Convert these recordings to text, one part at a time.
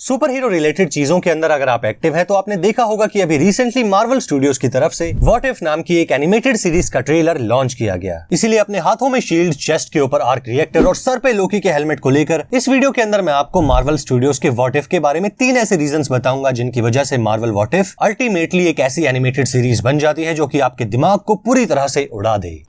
Super hero related चीजों के अंदर अगर आप एक्टिव हैं तो आपने देखा होगा कि अभी रिसेंटली मार्वल स्टूडियोज की तरफ से व्हाट इफ नाम की एक एनिमेटेड सीरीज का ट्रेलर लॉन्च किया गया। इसीलिए अपने हाथों में शील्ड, चेस्ट के ऊपर आर्क रिएक्टर और सर पे लोकी के हेलमेट को लेकर इस वीडियो के अंदर मैं आपको मार्वल स्टूडियोज के व्हाट इफ के बारे में 3 ऐसे रीजंस बताऊंगा जिनकी वजह से मार्वल व्हाट इफ अल्टीमेटली एक ऐसी एनिमेटेड सीरीज बन जाती है जो कि आपके दिमाग को पूरी तरह से उड़ा दे।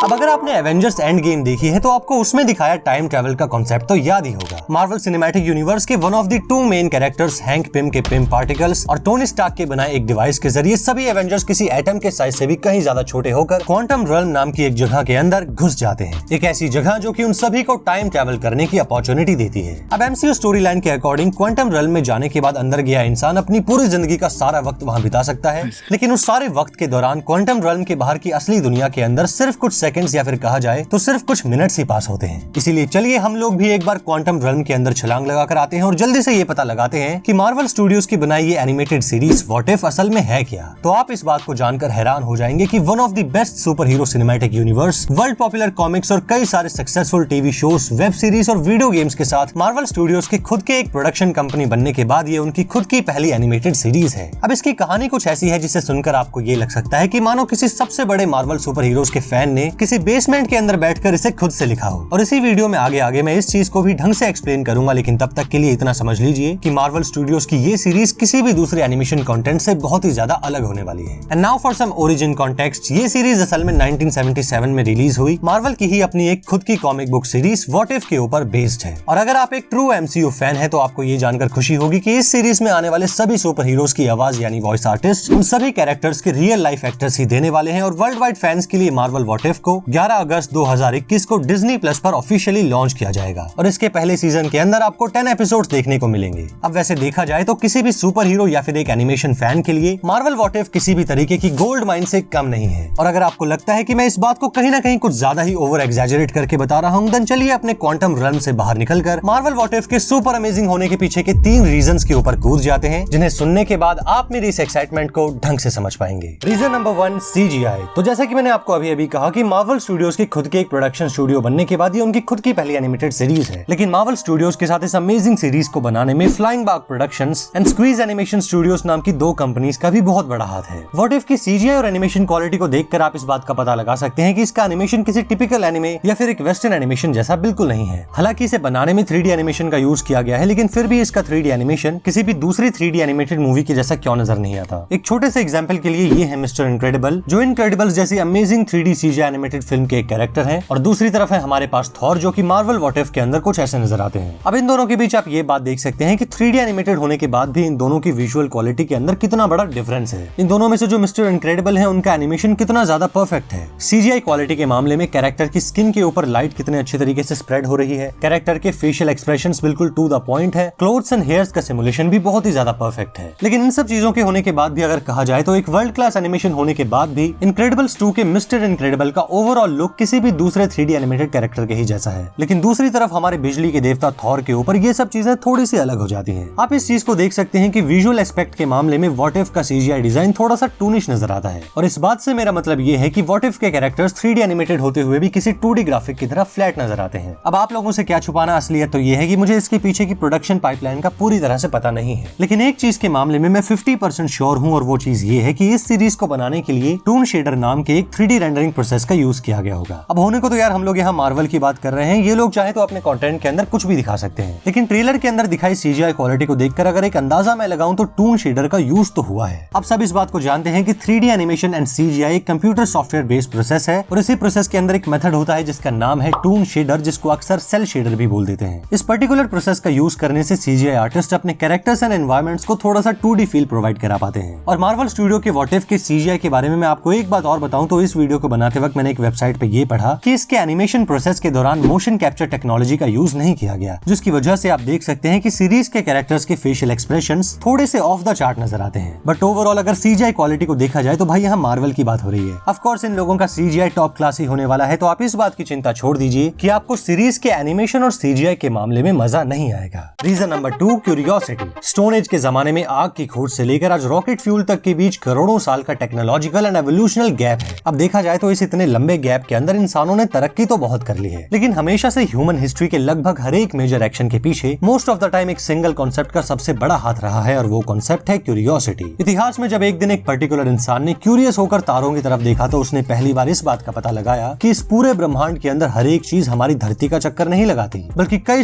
अब अगर आपने एवेंजर्स एंड गेम देखी है तो आपको उसमें दिखाया टाइम ट्रैवल का कॉन्सेप्ट तो याद ही होगा। मार्वल सिनेमैटिक यूनिवर्स के one of the 2 main characters hang Pym के पिम पार्टिकल्स और टोनी स्टार्क के बनाए एक डिवाइस के जरिए सभी एवेंजर्स किसी एटम के साइज से भी कहीं ज्यादा छोटे होकर क्वांटम रियल्म नाम की एक जगह के अंदर घुस जाते हैं। एक ऐसी जगह जो कि उन सभी को टाइम ट्रैवल करने की अपॉर्चुनिटी देती है। अब एमसीयू स्टोरी लाइन के अकॉर्डिंग क्वांटम रियल्म में जाने के बाद अंदर गया इंसान अपनी पूरी जिंदगी का सारा वक्त वहाँ बिता सकता है, लेकिन उस सारे वक्त के दौरान क्वांटम रियल्म के बाहर की असली दुनिया के अंदर सिर्फ कुछ सेकंड्स या फिर कहा जाए तो सिर्फ कुछ मिनट्स ही पास होते हैं। इसीलिए चलिए हम लोग भी एक बार क्वांटम रियल्म के अंदर छलांग लगाकर आते हैं और जल्दी से ये पता लगाते हैं कि मार्वल स्टूडियोज की बनाई ये एनिमेटेड सीरीज व्हाट इफ असल में है क्या। तो आप इस बात को जानकर हैरान हो जाएंगे कि one of the best super hero cinematic universe, world popular comics और कई सारे successful TV shows, web series और वीडियो गेम्स के साथ मार्वल स्टूडियोज के खुद के एक प्रोडक्शन कंपनी बनने के बाद ये उनकी खुद की पहली एनिमेटेड सीरीज है। अब इसकी कहानी कुछ ऐसी है जिसे सुनकर आपको ये लग सकता है कि मानो किसी सबसे बड़े मार्वल सुपर हीरोज के फैन ने किसी बेसमेंट के अंदर बैठकर इसे खुद से लिखा हो। और इसी वीडियो में आगे मैं इस चीज को भी ढंग से एक्सप्लेन करूंगा, लेकिन तब तक के लिए इतना समझ लीजिए कि मार्वल स्टूडियोज की ये सीरीज किसी भी दूसरे एनिमेशन कंटेंट से बहुत ही ज्यादा अलग होने वाली है। And now for some origin context, ये सीरीज असल में 1977 में रिलीज हुई मार्वल की ही अपनी एक खुद की comic book series what if के ऊपर बेस्ड है। और अगर आप एक ट्रू एमसीयू फैन है तो आपको ये जानकर खुशी होगी कि इस सीरीज में आने वाले सभी सुपर हीरोज की आवाज यानी वॉइस आर्टिस्ट उन सभी कैरेक्टर्स के रियल लाइफ एक्टर्स ही देने वाले हैं। और वर्ल्ड वाइड फैंस के लिए मार्वल व्हाट इफ को 11 अगस्त 2021 को डिज्नी प्लस पर ऑफिशियली लॉन्च किया जाएगा और इसके पहले सीजन के अंदर आपको 10 एपिसोड्स देखने को मिलेंगे। अब वैसे देखा जाए तो किसी भी सुपर हीरो या फिर एक एनिमेशन फैन के लिए मार्वल व्हाट इफ किसी भी तरीके की गोल्ड माइन से कम नहीं है। और अगर आपको लगता है कि मैं इस बात को कहीं ना कहीं कुछ ज्यादा ही ओवर एग्जैजरेट करके बता रहा हूँ, देन चलिए अपने क्वांटम रियल्म से बाहर निकलकर मार्वल व्हाट इफ के सुपर अमेजिंग होने के पीछे के 3 रीजंस के ऊपर कूद जाते हैं, जिन्हें सुनने के बाद आप मेरी इस एक्साइटमेंट को ढंग से समझ पाएंगे। Reason number 1, CGI। तो जैसा कि मैंने आपको अभी कहा कि मार्वल स्टूडियोज की खुद के एक प्रोडक्शन स्टूडियो बनने के बाद ये उनकी खुद की पहली एनिमेटेड सीरीज है, लेकिन मार्वल स्टूडियोज के साथ इस अमेजिंग सीरीज को बनाने में flying Bagh productions and squeeze animation studios नाम की 2 कंपनीज का भी बहुत बड़ा हाथ है। व्हाट इफ की CGI और एनिमेशन क्वालिटी को देखकर आप इस बात का पता लगा सकते हैं कि इसका एनिमेशन किसी टिपिकल एनिमे या फिर एक वेस्टर्न एनिमेशन जैसा बिल्कुल नहीं है। हालांकि इसे बनाने में 3D एनिमेशन का यूज किया गया है, लेकिन फिर भी इसका 3D एनिमेशन किसी भी दूसरी 3D एनिमेटेड मूवी के जैसा क्यों नजर नहीं आता। एक छोटे से एग्जाम्पल के लिए ये है मिस्टर इनक्रेडिबल, जो इनक्रेडिबल्स जैसी amazing 3D CGI animated film के एक कैरेक्टर है, और दूसरी तरफ है हमारे पास थॉर, जो कि मार्वल व्हाट इफ के अंदर कुछ ऐसे नजर आते हैं। अब इन दोनों के बीच आप ये बात देख सकते हैं कि 3D एनिमेटेड होने के बाद भी इन दोनों की विजुअल क्वालिटी के अंदर कितना बड़ा डिफरेंस है। इन दोनों में से जो मिस्टर इनक्रेडिबल है उनका एनिमेशन कितना ज्यादा परफेक्ट है। CGI क्वालिटी के मामले में कैरेक्टर की स्किन के ऊपर लाइट कितने अच्छे तरीके से स्प्रेड हो रही है, कैरेक्टर के फेशियल एक्सप्रेशंस बिल्कुल टू द पॉइंट है, क्लोथ्स एंड हेयर्स का सिमुलेशन भी बहुत ही ज्यादा परफेक्ट है। लेकिन इन सब चीजों के होने के बाद भी अगर कहा जाए तो एक वर्ल्ड क्लास एनिमेशन होने के बाद भी इनक्रेडिबल्स 2 के मिस्टर इनक्रेडिबल का ओवरऑल लुक किसी भी दूसरे 3D एनिमेटेड कैरेक्टर के ही जैसा है। लेकिन दूसरी तरफ हमारे बिजली के देवता थॉर के ऊपर ये सब चीजें थोड़ी सी अलग हो जाती हैं। आप इस चीज को देख सकते हैं कि विजुअल एस्पेक्ट के मामले में व्हाट इफ का CGI डिजाइन थोड़ा सा टूनिश नजर आता है, और इस बात से मेरा मतलब ये है कि व्हाट इफ के कैरेक्टर्स 3D एनिमेटेड होते हुए भी किसी 2D ग्राफिक की तरह फ्लैट नजर आते हैं। अब आप लोगों से क्या छुपाना, असलियत तो ये है कि मुझे इसके पीछे की प्रोडक्शन पाइपलाइन का पूरी तरह से पता नहीं है, लेकिन एक चीज के मामले में मैं 50% श्योर हूँ, और वो चीज ये है कि इस सीरीज को बनाने के लिए टून शेडर नाम के एक 3D रेंडरिंग प्रोसेस का यूज किया गया होगा। अब होने को तो यार हम लोग यहाँ मार्वल की बात कर रहे हैं, ये लोग चाहे तो अपने कंटेंट के अंदर कुछ भी दिखा सकते हैं, लेकिन ट्रेलर के अंदर दिखाई CGI क्वालिटी को देखकर अगर एक अंदाजा मैं लगाऊं तो टून शेडर का यूज तो हुआ है। अब सब इस बात को जानते हैं कि 3D एनिमेशन एंड CGI एक कंप्यूटर सॉफ्टवेयर बेस्ड प्रोसेस है, और इसी प्रोसेस के अंदर एक मेथड होता है जिसका नाम है टून शेडर, जिसको अक्सर सेल शेडर भी बोल देते हैं। इस पर्टिकुलर प्रोसेस का यूज करने से CGI आर्टिस्ट अपने कैरेक्टर्स एंड एनवायरमेंट्स को थोड़ा सा 2D फील प्रोवाइड करा पाते हैं। और मार्वल स्टूडियो के व्हाट इफ के CGI के बारे में मैं आपको एक बात और बताऊं तो इस वीडियो को बनाते वक्त मैंने एक वेबसाइट पे ये पढ़ा कि इसके एनिमेशन प्रोसेस के दौरान मोशन कैप्चर टेक्नोलॉजी का यूज नहीं किया गया, जिसकी वजह से आप देख सकते हैं कि सीरीज के कैरेक्टर्स के फेशियल एक्सप्रेशंस थोड़े से ऑफ द चार्ट नजर आते हैं। बट ओवरऑल अगर CGI क्वालिटी को देखा जाए तो भाई यहाँ मार्वल की बात हो रही है। ऑफ कोर्स इन लोगों का CGI टॉप क्लास ही होने वाला है, तो आप इस बात की चिंता छोड़ दीजिए कि आपको सीरीज के एनिमेशन और CGI के मामले में मजा नहीं आएगा। Reason number 2, curiosity. Stone age के जमाने में आग की खोज से लेकर आज रॉकेट फ्यूल तक के बीच करोड़ों साल का टेक्नोलॉजिकल एंड एवोल्यूशनल गैप है। अब देखा जाए तो इस इतने लंबे गैप के अंदर इंसानों ने तरक्की तो बहुत कर ली है, लेकिन हमेशा से ह्यूमन हिस्ट्री के लगभग हर एक मेजर एक्शन के पीछे मोस्ट ऑफ द टाइम एक सिंगल कॉन्सेप्ट का सबसे बड़ा हाथ रहा है, और वो कॉन्सेप्ट है क्यूरियोसिटी। इतिहास में जब एक दिन एक पर्टिकुलर इंसान ने क्यूरियस होकर तारों की तरफ देखा तो उसने पहली बार इस बात का पता लगाया कि इस पूरे ब्रह्मांड के अंदर हर एक चीज हमारी धरती का चक्कर नहीं लगाती, बल्कि कई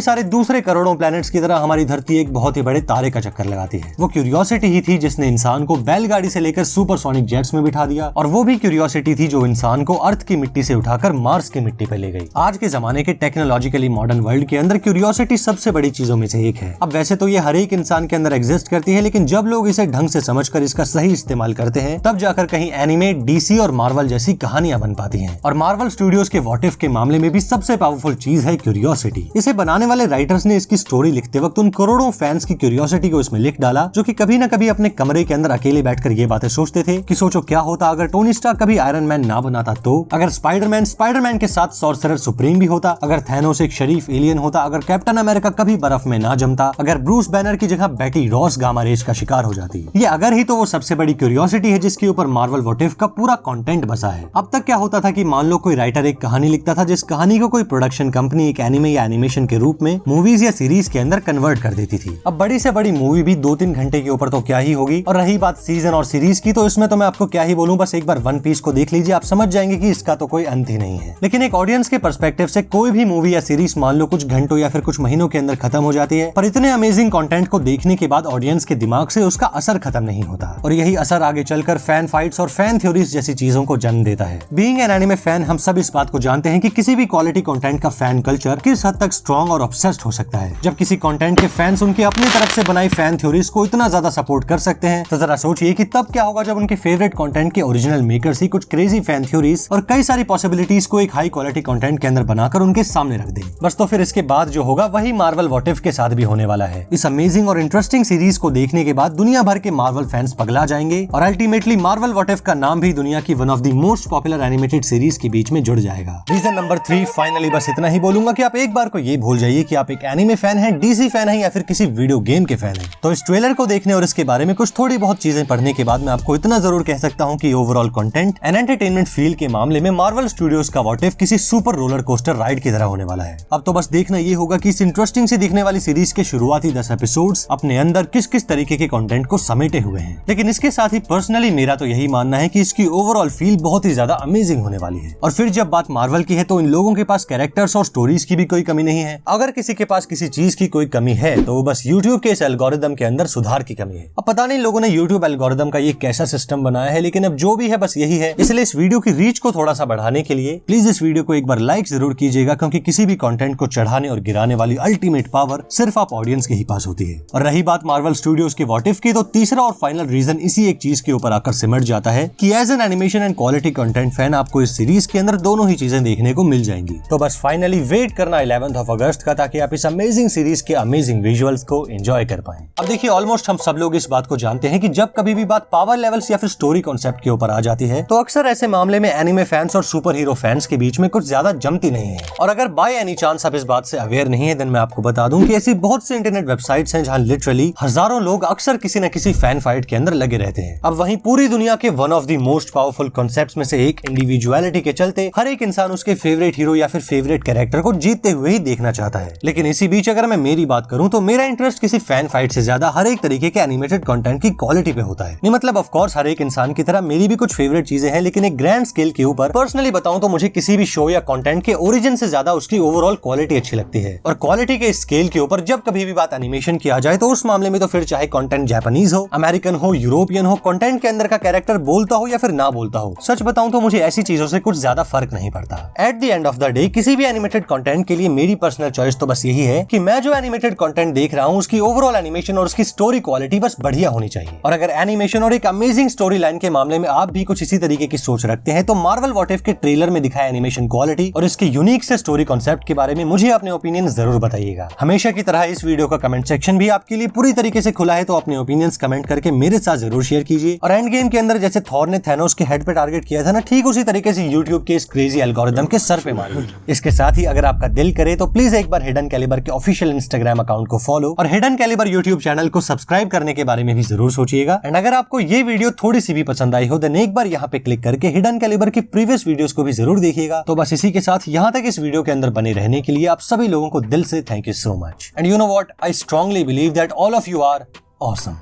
सारे दूसरे करोड़ों प्लैनेट्स की तरह हमारी धरती एक बहुत ही बड़े तारे का चक्कर लगाती है। वो क्यूरियोसिटी ही थी जिसने इंसान को बैलगाड़ी से लेकर सुपरसोनिक जेट्स में बिठा दिया, और वो भी क्यूरियोसिटी थी जो इंसान को अर्थ की मिट्टी से उठाकर मार्स की मिट्टी पे ले गई। आज के जमाने के टेक्नोलॉजिकली मॉडर्न वर्ल्ड के अंदर क्यूरियोसिटी सबसे बड़ी चीजों में से एक है। अब वैसे तो ये हर एक इंसान के अंदर एग्जिस्ट करती है, लेकिन जब लोग इसे ढंग से समझकर इसका सही इस्तेमाल करते हैं तब जाकर कहीं एनिमे, डीसी और मार्वल जैसी कहानियां बन पाती हैं। और मार्वल स्टूडियोज के व्हाट इफ के मामले में भी सबसे पावरफुल चीज है क्यूरियोसिटी। इसे बनाने वाले राइटर्स ने इसकी स्टोरी लिखते वक्त उन करोड़ों फैंस की क्यूरियोसिटी को इसमें लिख डाला, जो कि कभी न कभी अपने कमरे के अंदर अकेले बैठकर ये बातें सोचते थे कि सोचो क्या होता अगर टोनी स्टार्क कभी आयरन मैन ना बनाता, तो अगर स्पाइडरमैन के साथ सॉर्सरर सुप्रीम भी होता, अगर थैनोस एक शरीफ एलियन होता, अगर कैप्टन अमेरिका कभी बर्फ में ना जमता, अगर ब्रूस बैनर की जगह बेटी रॉस गामा रेज का शिकार हो जाती। ये अगर ही तो वो सबसे बड़ी क्यूरियोसिटी है जिसके ऊपर मार्वल व्हाट इफ का पूरा कंटेंट बसा है। अब तक क्या होता था कि मान लो कोई राइटर एक कहानी लिखता था जिस कहानी को कोई प्रोडक्शन कंपनी एक एनिमे या एनिमेशन के रूप में मूवीज या सीरीज के अंदर कन्वर्ट कर देती थी। अब बड़ी से बड़ी मूवी भी 2-3 घंटे के ऊपर तो क्या ही होगी, और रही बात सीजन और सीरीज की तो इसमें तो मैं आपको क्या ही बोलूं, बस एक बार वन पीस को देख लीजिए, आप समझ जाएंगे कि इसका तो कोई अंत ही नहीं है। लेकिन एक ऑडियंस के पर्सपेक्टिव से कोई भी मूवी या सीरीज मान लो कुछ घंटों या फिर कुछ महीनों के अंदर खत्म हो जाती है, पर इतने अमेजिंग कंटेंट को देखने के बाद ऑडियंस के दिमाग से उसका असर खत्म नहीं होता, और यही असर आगे चलकर फैन फाइट्स और फैन थ्योरीज जैसी चीजों को जन्म देता है। बीइंग एन एनिमे फैन हम सब इस बात को जानते हैं कि किसी भी क्वालिटी कंटेंट का फैन कल्चर किस हद तक स्ट्रॉन्ग और ऑब्सेस्ड हो सकता है। जब किसी कंटेंट के फैंस उनकी अपनी तरफ से बनाई फैन थ्योरीज को इतना ज्यादा सपोर्ट कर सकते हैं, तो जरा सोचिए कि तब क्या होगा जब उनके फेवरेट कंटेंट के ओरिजिनल मेकर्स ही कुछ क्रेजी फैन थ्योरीज और कई सारी पॉसिबिलिटीज को एक हाई क्वालिटी कंटेंट के अंदर बनाकर उनके सामने रख दें। बस तो फिर इसके बाद जो होगा वही मार्वल व्हाट इफ के साथ भी होने वाला है। इस अमेजिंग और इंटरेस्टिंग सीरीज को देखने के बाद दुनिया भर के मार्वल फैंस पगला जाएंगे, और अल्टीमेटली मार्वल व्हाट इफ का नाम भी दुनिया की one of the most popular animated series के बीच में जुड़ जाएगा। रीजन नंबर 3, फाइनली बस इतना ही बोलूंगा कि आप एक बार को ये भूल जाइए कि आप एक एनिमे फैन हैं, डीसी फैन हैं या फिर किसी वीडियो गेम के फैन हैं। तो इस ट्रेलर को देखने और इसके बारे में कुछ थोड़ी बहुत चीजें पढ़ने के बाद मैं आपको इतना जरूर कह सकता हूँ कि overall content and entertainment feel के मामले में मार्वल स्टूडियोज का व्हाट इफ किसी सुपर रोलर कोस्टर राइड की तरह होने वाला है। अब तो बस देखना ये होगा कि इस इंटरेस्टिंग से दिखने वाली सीरीज के शुरुआती 10 एपिसोड्स अपने अंदर किस किस तरीके के कंटेंट को समेटे हुए हैं। लेकिन इसके साथ ही पर्सनली मेरा तो यही मानना है कि इसकी ओवरऑल फील बहुत ही ज्यादा अमेजिंग होने वाली है। और फिर जब बात मार्वल की है तो इन लोगों के पास कैरेक्टर्स और स्टोरीज की भी कोई कमी नहीं है। अगर किसी के पास किसी चीज की कोई कमी है तो वो बस यूट्यूब के इस एल्गोरिदम के अंदर सुधार की कमी है। अब पता नहीं लोगों ने यूट्यूब एल्गोरिदम का ये कैसा सिस्टम बनाया है, लेकिन अब जो भी है बस यही है। इसलिए इस वीडियो की रीच को थोड़ा सा बढ़ाने के लिए प्लीज इस वीडियो को एक बार लाइक जरूर कीजिएगा, क्योंकि किसी भी कंटेंट को चढ़ाने और गिराने वाली अल्टीमेट पावर सिर्फ आप ऑडियंस के ही पास होती है। और रही बात मार्वल स्टूडियोज के व्हाट इफ की, तो तीसरा और फाइनल रीजन इसी एक चीज के ऊपर आकर सिमट जाता है कि as an animation and quality content fan आपको इस सीरीज के अंदर दोनों ही चीजें देखने को मिल जाएंगी। तो बस फाइनली वेट करना 11 अगस्त का, ताकि आप इस अमेजिंग सीरीज के अमेजिंग विजुअल्स को एंजॉय कर पाएं। अब देखिए, ऑलमोस्ट हम सब लोग इस बात को जानते हैं कि जब कभी भी बात पावर लेवल्स या फिर स्टोरी कॉन्सेप्ट के ऊपर आ जाती है तो अक्सर ऐसे मामले में एनिमे फैंस और सुपर हीरो फैंस के बीच में कुछ ज्यादा जमती नहीं है। और अगर बाय एनी चांस आप इस बात से अवेयर नहीं है, देन मैं आपको बता दूं कि ऐसी बहुत सी इंटरनेट वेबसाइट्स हैं जहां लिटरली हजारों लोग अक्सर किसी न किसी फैन फाइट के अंदर लगे रहते हैं। अब वहीं पूरी दुनिया के one of the most powerful concepts में से एक इंडिविजुअलिटी के चलते हर एक इंसान उसके फेवरेट हीरो या फिर फेवरेट कैरेक्टर को जीतते हुए ही देखना चाहता है। लेकिन इसी बीच अगर मैं मेरी बात करूं तो मेरा इंटरेस्ट किसी फैन फाइट से ज्यादा हर एक तरीके के एनिमेटेड कंटेंट की क्वालिटी पे होता है। नहीं मतलब ऑफ कोर्स हर एक इंसान की तरह मेरी भी कुछ फेवरेट चीजें हैं, लेकिन एक ग्रैंड स्केल के ऊपर पर्सनली बताऊं तो मुझे किसी भी शो या कंटेंट के ओरिजिन से ज्यादा उसकी ओवरऑल क्वालिटी अच्छी लगती है। और क्वालिटी के स्केल के ऊपर जब कभी भी बात एनिमेशन की आ जाए तो उस मामले में तो फिर चाहे कंटेंट जापानीज हो, अमेरिकन हो, यूरोपियन हो, कंटेंट के अंदर का कैरेक्टर बोलता हो या फिर ना बोलता हो, सच बताऊं तो मुझे ऐसी चीजों से कुछ ज्यादा फर्क नहीं पड़ता। At the end of the day किसी भी एनिमेटेड कंटेंट के लिए मेरी पर्सनल चॉइस तो बस यही है कि मैं जो एनिमेटेड कंटेंट देख रहा हूं उसकी ओवरऑल एनिमेशन और उसकी स्टोरी क्वालिटी बस बढ़िया होनी चाहिए। और अगर एनिमेशन और एक अमेजिंग स्टोरी लाइन के मामले में आप भी कुछ इसी तरीके की सोच रखते हैं तो मार्वल व्हाट इफ के ट्रेलर में दिखाया एनिमेशन क्वालिटी और इसके यूनिक से स्टोरी कॉन्सेप्ट के बारे में मुझे अपने ओपिनियन जरूर बताइएगा। हमेशा की तरह इस वीडियो का कमेंट सेक्शन भी आपके लिए पूरी तरीके से खुला है, तो अपने ओपिनियंस कमेंट करके मेरे साथ जरूर शेयर कीजिए। और एंड गेम के अंदर जैसे थॉर ने थैनोस के हेड पे टारगेट किया था ना, ठीक उसी तरीके से यूट्यूब के इस क्रेजी एल्गोरिदम के सर पे मारिए। इसके साथ ही अगर आपका दिल करे तो प्लीज एक बार हिडन कैलिबर के ऑफिशियल इंस्टाग्राम अकाउंट को फॉलो और हिडन कैलिबर यूट्यूब चैनल को सब्सक्राइब करने के बारे में भी जरूर सोचिएगा। एंड अगर आपको ये वीडियो थोड़ी सी भी पसंद आई हो देन एक बार यहाँ पे क्लिक करके हिडन कैलिबर की प्रीवियस प्रीवियस वीडियोस को भी जरूर देखिएगा। तो बस इसी के साथ यहाँ तक इस वीडियो के अंदर बने रहने के लिए आप सभी लोगों को दिल से thank you so much. And you know what, I strongly believe that all of you are awesome.